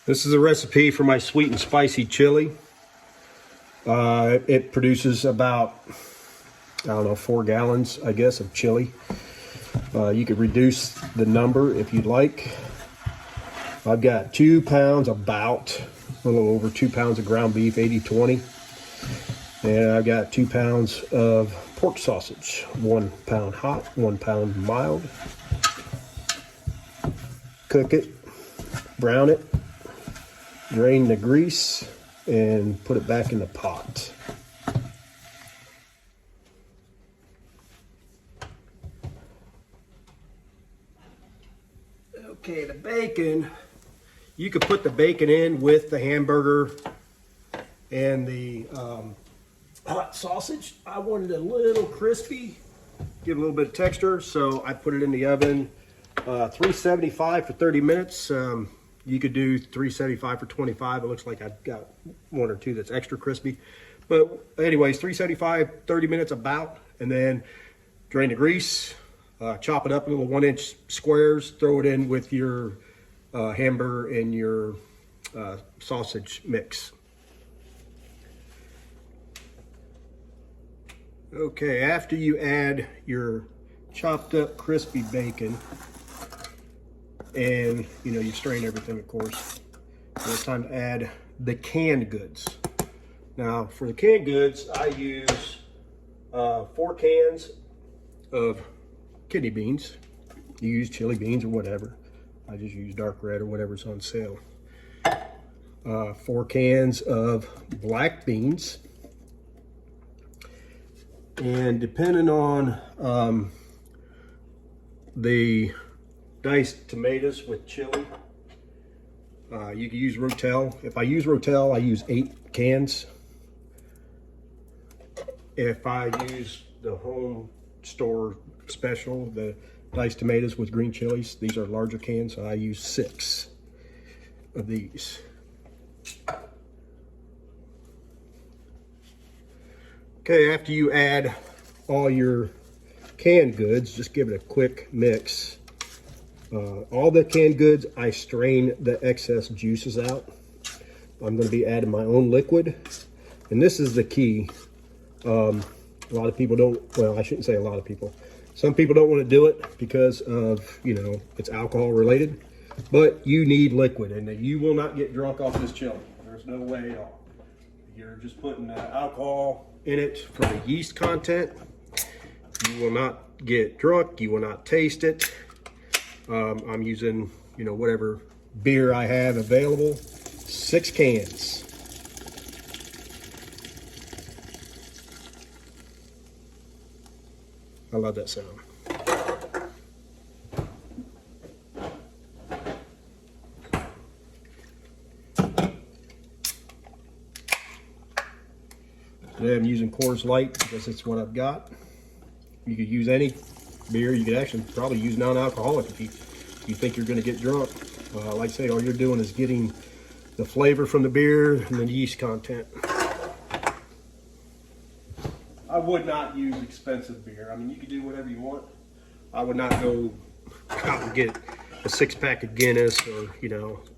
This is a recipe for my sweet and spicy chili. It produces about, I don't know, 4 gallons, I guess, of chili. You could reduce the number if you'd like. I've got 2 pounds, about a little over 2 pounds of ground beef, 80-20. And I've got 2 pounds of pork sausage, 1 pound hot, 1 pound mild. Cook it, brown it, drain the grease, and put it back in the pot. Okay, the bacon, you could put the bacon in with the hamburger and the hot sausage. I wanted it a little crispy, give a little bit of texture, so I put it in the oven, 375 for 30 minutes. You could do 375 for 25. It looks like I've got 1 or 2 that's extra crispy. But anyways, 375, 30 minutes about, and then drain the grease, chop it up in little 1-inch squares, throw it in with your hamburger and your sausage mix. Okay, after you add your chopped up crispy bacon, and you strain everything, of course, it's time to add the canned goods. Now for the canned goods, I use 4 cans of kidney beans. You use chili beans or whatever. I just use dark red or whatever's on sale. 4 cans of black beans. And depending on the diced tomatoes with chili, you can use Rotel. If I use Rotel, I use 8 cans. If I use the home store special, the diced tomatoes with green chilies, these are larger cans, so I use 6 of these. Okay, after you add all your canned goods, just give it a quick mix. All the canned goods, I strain the excess juices out. I'm going to be adding my own liquid, and this is the key. A lot of people don't, well, I shouldn't say a lot of people. Some people don't want to do it because of, it's alcohol related, but you need liquid, and you will not get drunk off this chili. There's no way at all. You're just putting alcohol in it for the yeast content. You will not get drunk. You will not taste it. I'm using, whatever beer I have available. 6 cans. I love that sound. Today I'm using Coors Light because it's what I've got. You could use any beer. You could actually probably use non-alcoholic if you think you're going to get drunk. Like I say, all you're doing is getting the flavor from the beer and the yeast content. I would not use expensive beer. I mean, you could do whatever you want. I would not go out and get a 6-pack of Guinness or,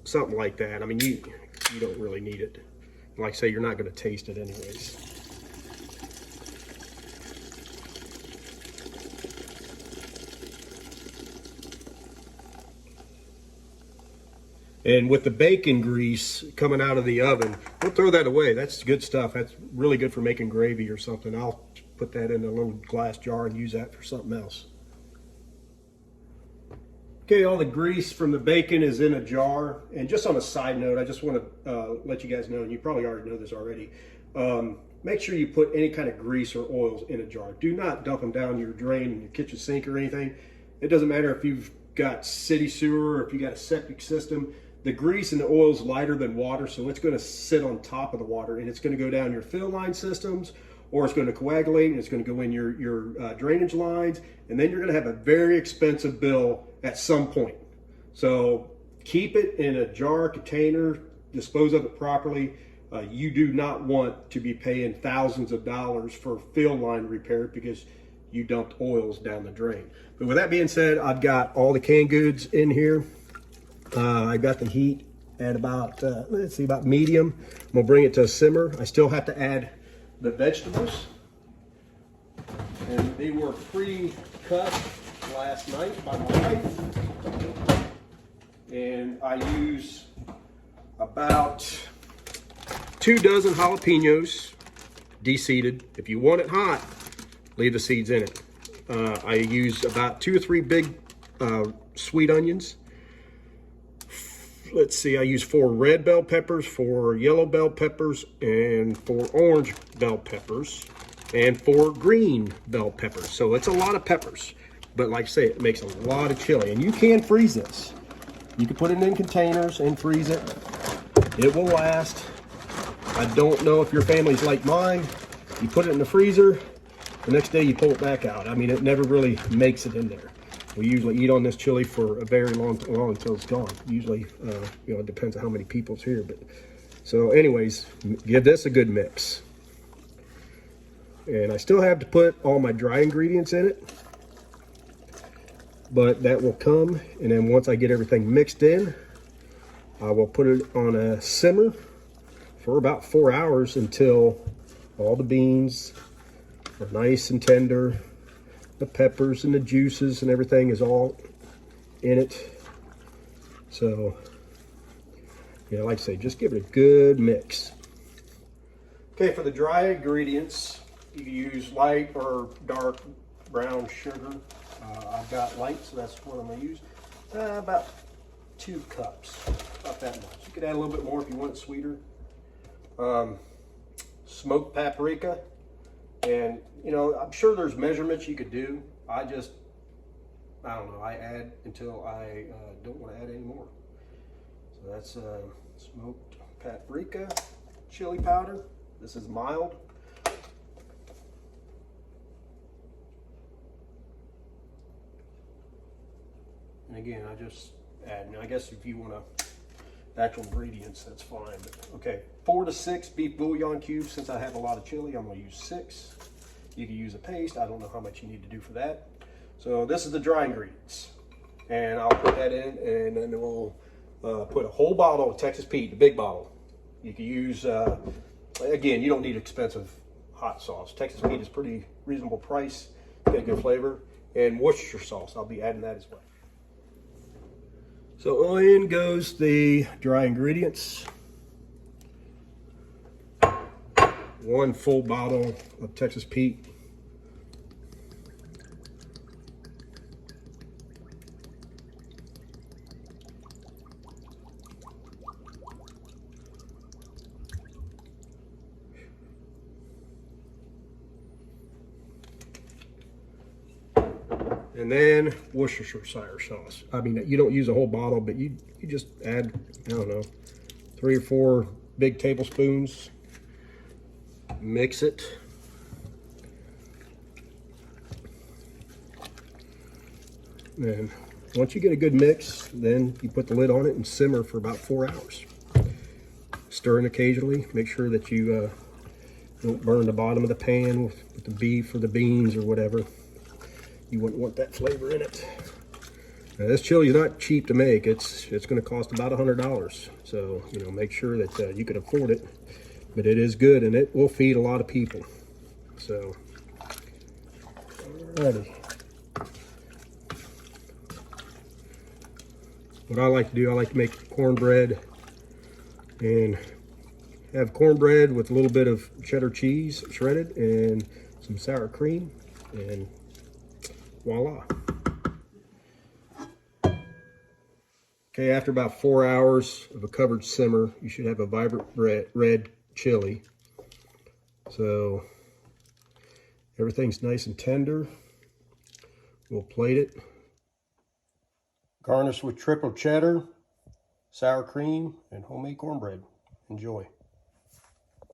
something like that. I mean, you don't really need it. Like I say, you're not going to taste it anyways. And with the bacon grease coming out of the oven, don't throw that away. That's good stuff. That's really good for making gravy or something. I'll put that in a little glass jar and use that for something else. Okay, all the grease from the bacon is in a jar. And just on a side note, I just want to let you guys know, and you probably already know this already, make sure you put any kind of grease or oils in a jar. Do not dump them down your drain in your kitchen sink or anything. It doesn't matter if you've got city sewer or if you got a septic system. The grease and the oil is lighter than water, so it's going to sit on top of the water, and it's going to go down your fill line systems, or it's going to coagulate, and it's going to go in your drainage lines, and then you're going to have a very expensive bill at some point. So keep it in a jar, container, dispose of it properly. You do not want to be paying thousands of dollars for fill line repair because you dumped oils down the drain. But with that being said, I've got all the canned goods in here. I got the heat at about, let's see, about medium. I'm gonna bring it to a simmer. I still have to add the vegetables. And they were pre-cut last night by my wife. And I use about 2 dozen jalapenos, de-seeded. If you want it hot, leave the seeds in it. I use about 2 or 3 big sweet onions. Let's see, I use 4 red bell peppers, 4 yellow bell peppers, and 4 orange bell peppers, and 4 green bell peppers. So it's a lot of peppers, but like I say, it makes a lot of chili. And you can freeze this. You can put it in containers and freeze it. It will last. I don't know if your family's like mine. You put it in the freezer, the next day you pull it back out. I mean, it never really makes it in there. We usually eat on this chili for a very long time until it's gone. Usually, you know, it depends on how many people's here. But so anyways, give this a good mix. And I still have to put all my dry ingredients in it, but that will come. And then once I get everything mixed in, I will put it on a simmer for about 4 hours until all the beans are nice and tender. The peppers and the juices and everything is all in it. So, yeah, like I say, just give it a good mix. Okay, for the dry ingredients, you can use light or dark brown sugar. I've got light, so that's what I'm going to use. About 2 cups, not that much. You could add a little bit more if you want it sweeter. Smoked paprika. And, you know, I'm sure there's measurements you could do. I don't know, I add until I don't want to add any more. So that's smoked paprika, chili powder. This is mild. And again, I just add, and I guess if you want to actual ingredients, that's fine. But okay, 4 to 6 beef bouillon cubes. Since I have a lot of chili, I'm going to use 6. You can use a paste. I don't know how much you need to do for that. So this is the dry ingredients, and I'll put that in, and then we'll put a whole bottle of Texas Pete, the big bottle. You can use, again, you don't need expensive hot sauce. Texas Pete is pretty reasonable price, get a good flavor, and Worcestershire sauce. I'll be adding that as well. So in goes the dry ingredients. 1 full bottle of Texas Pete. And then Worcestershire sauce. I mean, you don't use a whole bottle, but you just add, I don't know, 3 or 4 big tablespoons. Mix it. And once you get a good mix, then you put the lid on it and simmer for about 4 hours. Stirring occasionally. Make sure that you don't burn the bottom of the pan with the beef or the beans or whatever. You wouldn't want that flavor in it. Now, this chili is not cheap to make. It's going to cost about $100. So, you know, make sure that you can afford it. But it is good, and it will feed a lot of people. So, alrighty. What I like to do, I like to make cornbread, and have cornbread with a little bit of cheddar cheese shredded and some sour cream, and voila. Okay, after about 4 hours of a covered simmer, you should have a vibrant red chili. So everything's nice and tender. We'll plate it. Garnish with triple cheddar, sour cream, and homemade cornbread. Enjoy.